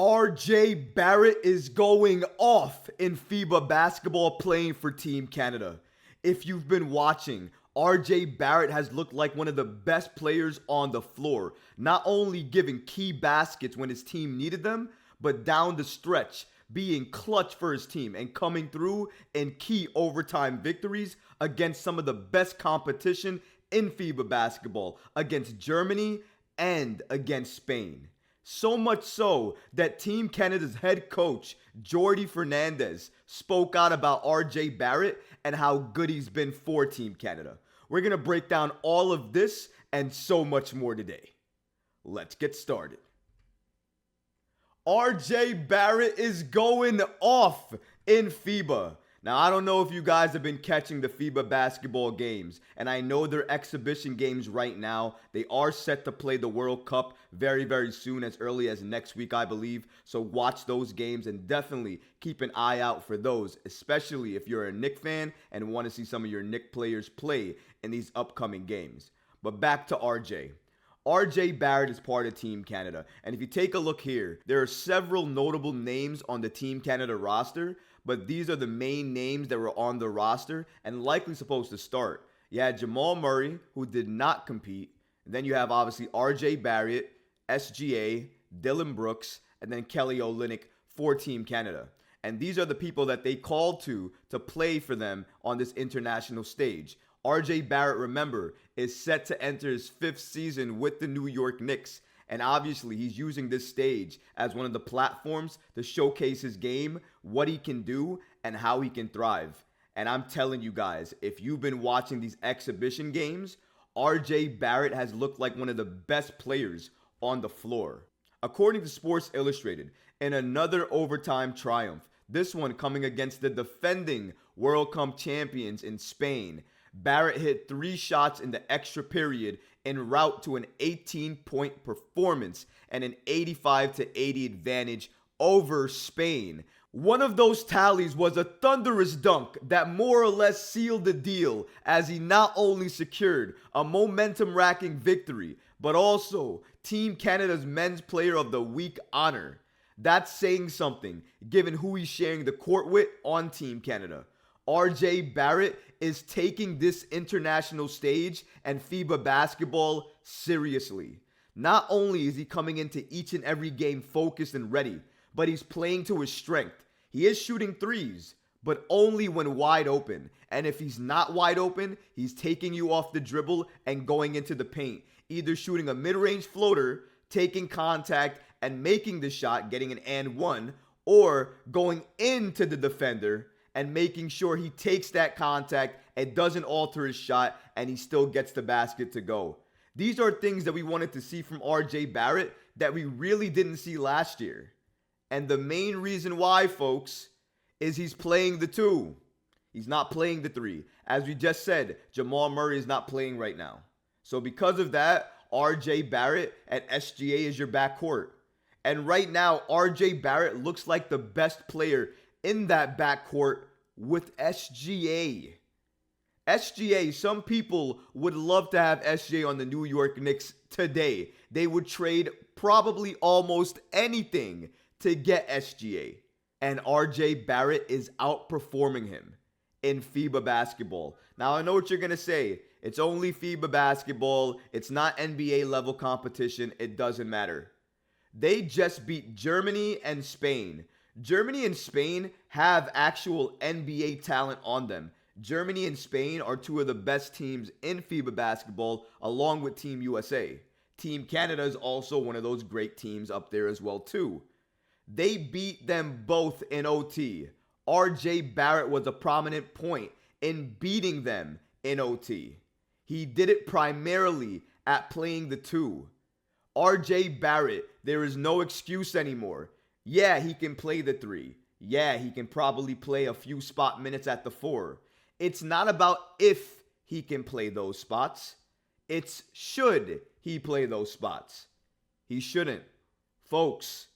RJ Barrett is going off in FIBA basketball playing for Team Canada. If you've been watching, RJ Barrett has looked like one of the best players on the floor, not only giving key baskets when his team needed them, but down the stretch, being clutch for his team and coming through in key overtime victories against some of the best competition in FIBA basketball, against Germany and against Spain. So much so that Team Canada's head coach, Jordi Fernandez, spoke out about RJ Barrett and how good he's been for Team Canada. We're going to break down all of this and so much more today. Let's get started. RJ Barrett is going off in FIBA. Now, I don't know if you guys have been catching the FIBA basketball games, and I know they're exhibition games right now. They are set to play the World Cup very, very soon, as early as next week, I believe. So watch those games and definitely keep an eye out for those, especially if you're a Knicks fan and want to see some of your Knicks players play in these upcoming games. But back to RJ. RJ Barrett is part of Team Canada, and if you take a look here, there are several notable names on the Team Canada roster, but these are the main names that were on the roster and likely supposed to start. You had Jamal Murray, who did not compete, and then you have obviously RJ Barrett, SGA, Dylan Brooks, and then Kelly Olynyk for Team Canada. And these are the people that they called to play for them on this international stage. RJ Barrett, remember, is set to enter his 5th season with the New York Knicks. And obviously, he's using this stage as one of the platforms to showcase his game, what he can do, and how he can thrive. And I'm telling you guys, if you've been watching these exhibition games, RJ Barrett has looked like one of the best players on the floor. According to Sports Illustrated, in another overtime triumph, this one coming against the defending World Cup champions in Spain, Barrett hit 3 shots in the extra period en route to an 18-point performance and an 85-80 advantage over Spain. One of those tallies was a thunderous dunk that more or less sealed the deal, as he not only secured a momentum-racking victory, but also Team Canada's Men's Player of the Week honor. That's saying something, given who he's sharing the court with on Team Canada. RJ Barrett is taking this international stage and FIBA basketball seriously. Not only is he coming into each and every game focused and ready, but he's playing to his strength. He is shooting threes, but only when wide open. And if he's not wide open, he's taking you off the dribble and going into the paint, either shooting a mid-range floater, taking contact and making the shot, getting an and one, or going into the defender and making sure he takes that contact and doesn't alter his shot and he still gets the basket to go. These are things that we wanted to see from RJ Barrett that we really didn't see last year. And the main reason why, folks, is he's playing the 2. He's not playing the 3. As we just said, Jamal Murray is not playing right now. So because of that, RJ Barrett and SGA is your backcourt. And right now, RJ Barrett looks like the best player in that backcourt with SGA. SGA, some people would love to have SGA on the New York Knicks today. They would trade probably almost anything to get SGA. And RJ Barrett is outperforming him in FIBA basketball. Now, I know what you're going to say. It's only FIBA basketball. It's not NBA level competition. It doesn't matter. They just beat Germany and Spain. Germany and Spain have actual NBA talent on them. Germany and Spain are 2 of the best teams in FIBA basketball, along with Team USA. Team Canada is also one of those great teams up there as well, too. They beat them both in OT. RJ Barrett was a prominent point in beating them in OT. He did it primarily at playing the 2. RJ Barrett, there is no excuse anymore. Yeah, he can play the 3. Yeah, he can probably play a few spot minutes at the 4. It's not about if he can play those spots. It's should he play those spots. He shouldn't. Folks,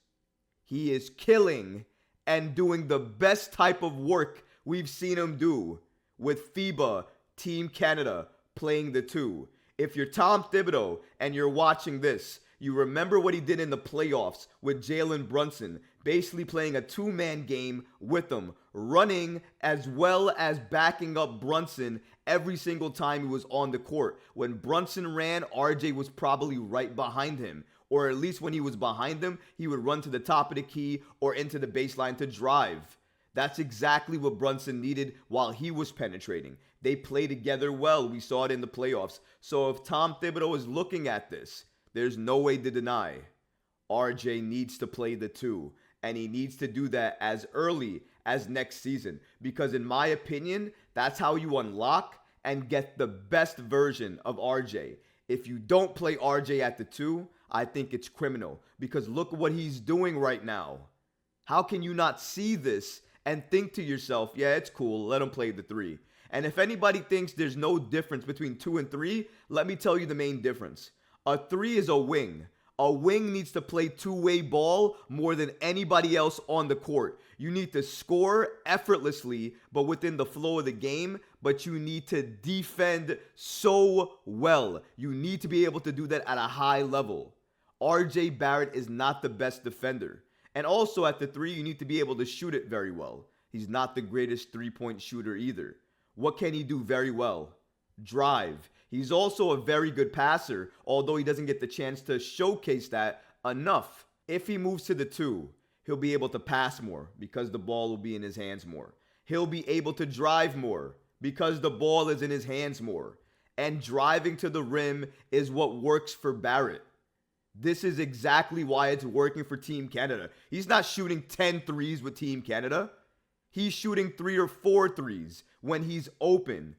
he is killing and doing the best type of work we've seen him do with FIBA Team Canada playing the 2. If you're Tom Thibodeau and you're watching this, You remember what he did in the playoffs with Jalen Brunson, basically playing a two-man game with him, running as well as backing up Brunson every single time he was on the court. When Brunson ran, RJ was probably right behind him. Or at least when he was behind him, he would run to the top of the key or into the baseline to drive. That's exactly what Brunson needed while he was penetrating. They play together well. We saw it in the playoffs. So if Tom Thibodeau is looking at this, there's no way to deny RJ needs to play the two. And he needs to do that as early as next season. Because in my opinion, that's how you unlock and get the best version of RJ. If you don't play RJ at the two, I think it's criminal. Because look what he's doing right now. How can you not see this and think to yourself, yeah, it's cool, let him play the three? And if anybody thinks there's no difference between 2 and 3, let me tell you the main difference. A 3 is a wing. A wing needs to play two-way ball more than anybody else on the court. You need to score effortlessly, but within the flow of the game, but you need to defend so well. You need to be able to do that at a high level. RJ Barrett is not the best defender. And also at the 3, you need to be able to shoot it very well. He's not the greatest three-point shooter either. What can he do very well? Drive. He's also a very good passer, although he doesn't get the chance to showcase that enough. If he moves to the 2, he'll be able to pass more because the ball will be in his hands more. He'll be able to drive more because the ball is in his hands more. And driving to the rim is what works for Barrett. This is exactly why it's working for Team Canada. He's not shooting 10 threes with Team Canada. He's shooting 3 or 4 threes when he's open.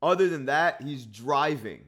Other than that, he's driving.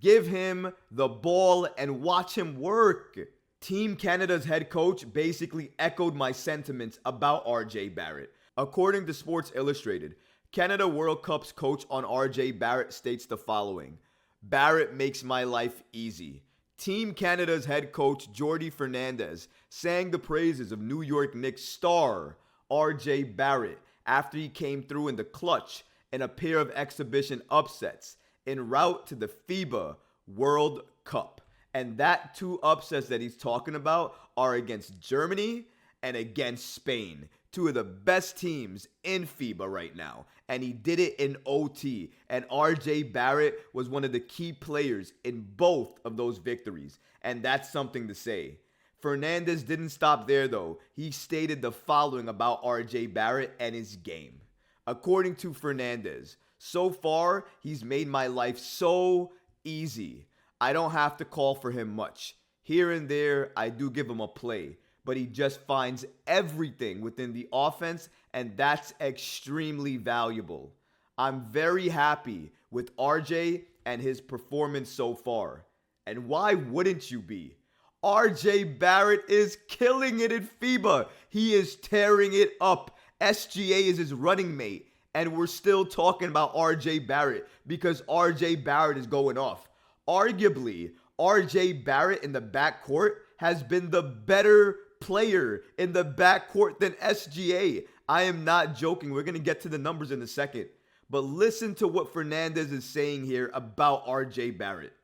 Give him the ball and watch him work. Team Canada's head coach basically echoed my sentiments about RJ Barrett. According to Sports Illustrated, Canada World Cup's coach on RJ Barrett states the following: Barrett makes my life easy. Team Canada's head coach Jordi Fernandez sang the praises of New York Knicks star RJ Barrett after he came through in the clutch in a pair of exhibition upsets en route to the FIBA World Cup. And that 2 upsets that he's talking about are against Germany and against Spain, 2 of the best teams in FIBA right now. And he did it in OT. And RJ Barrett was one of the key players in both of those victories. And that's something to say. Fernandez didn't stop there though. He stated the following about RJ Barrett and his game. According to Fernandez, so far he's made my life so easy. I don't have to call for him much. Here and there, I do give him a play, but he just finds everything within the offense, and that's extremely valuable. I'm very happy with RJ and his performance so far. And why wouldn't you be? RJ Barrett is killing it in FIBA. He is tearing it up. SGA is his running mate, and we're still talking about RJ Barrett because RJ Barrett is going off. Arguably, RJ Barrett in the backcourt has been the better player in the backcourt than SGA. I am not joking. We're going to get to the numbers in a second. But listen to what Fernandez is saying here about RJ Barrett.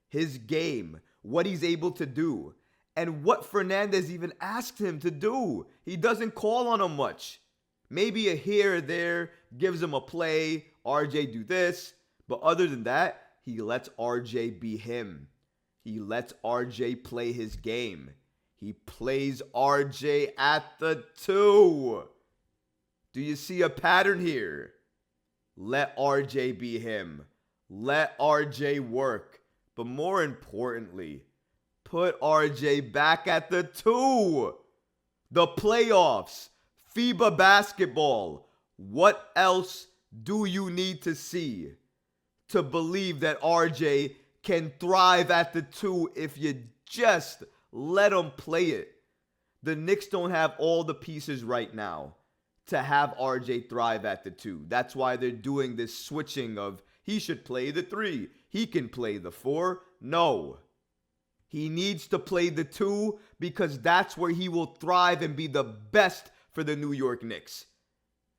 His game, what he's able to do, and what Fernandez even asked him to do. He doesn't call on him much. Maybe a here or there, gives him a play, RJ do this. But other than that, he lets RJ be him. He lets RJ play his game. He plays RJ at the 2. Do you see a pattern here? Let RJ be him. Let RJ work. But more importantly, put RJ back at the 2. The playoffs. FIBA basketball. What else do you need to see to believe that RJ can thrive at the 2 if you just let him play it? The Knicks don't have all the pieces right now to have RJ thrive at the 2. That's why they're doing this switching of he should play the 3. He can play the 4. No. He needs to play the 2 because that's where he will thrive and be the best for the New York Knicks.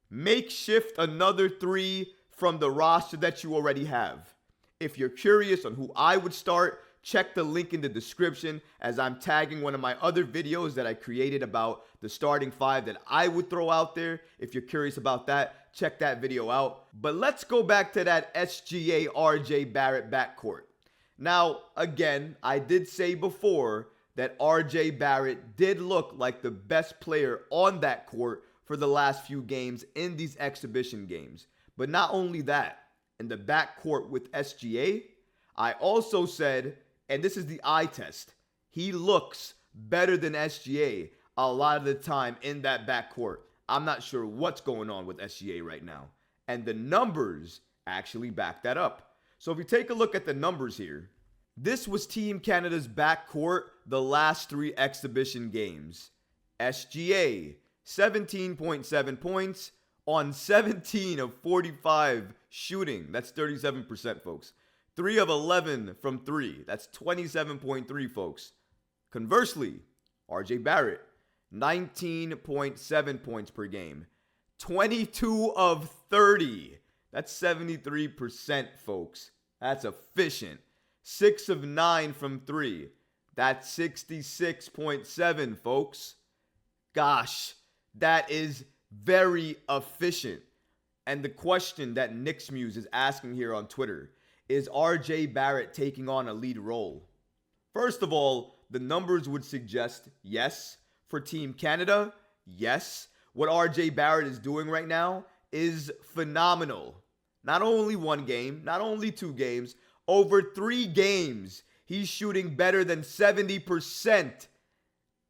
Makeshift another 3 from the roster that you already have. If you're curious on who I would start, check the link in the description as I'm tagging one of my other videos that I created about the starting five that I would throw out there. If you're curious about that, check that video out. But let's go back to that SGA RJ Barrett backcourt. Now, again, I did say before that RJ Barrett did look like the best player on that court for the last few games in these exhibition games. But not only that, in the backcourt with SGA, I also said, and this is the eye test, he looks better than SGA a lot of the time in that backcourt. I'm not sure what's going on with SGA right now. And the numbers actually back that up. So if you take a look at the numbers here, this was Team Canada's backcourt the last 3 exhibition games. SGA, 17.7 points on 17 of 45 shooting. That's 37%, folks. 3 of 11 from 3. That's 27.3, folks. Conversely, RJ Barrett, 19.7 points per game. 22 of 30. That's 73%, folks. That's efficient. 6 of 9 from 3. That's 66.7, folks. Gosh, that is very efficient. And the question that Knicks Muse is asking here on Twitter, is RJ Barrett taking on a lead role? First of all, the numbers would suggest yes. For Team Canada, yes. What RJ Barrett is doing right now is phenomenal. Not only 1 game, not only 2 games, over 3 games, he's shooting better than 70%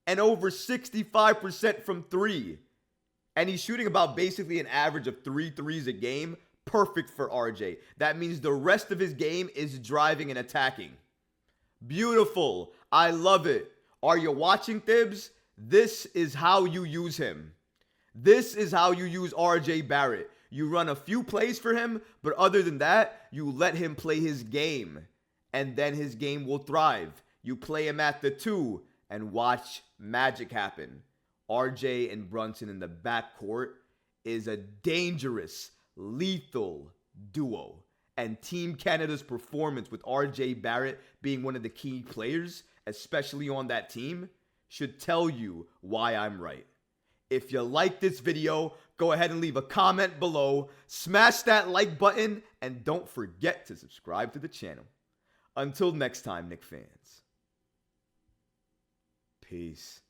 and over 65% from 3. And he's shooting about basically an average of 3 threes a game. Perfect for RJ. That means the rest of his game is driving and attacking. Beautiful. I love it. Are you watching, Thibs? This is how you use him. This is how you use RJ Barrett. You run a few plays for him, but other than that, you let him play his game. And then his game will thrive. You play him at the 2 and watch magic happen. RJ and Brunson in the backcourt is a dangerous, lethal duo. And Team Canada's performance with RJ Barrett being one of the key players, especially on that team, should tell you why I'm right. If you like this video, go ahead and leave a comment below, smash that like button, and don't forget to subscribe to the channel. Until next time, Knicks fans. Peace.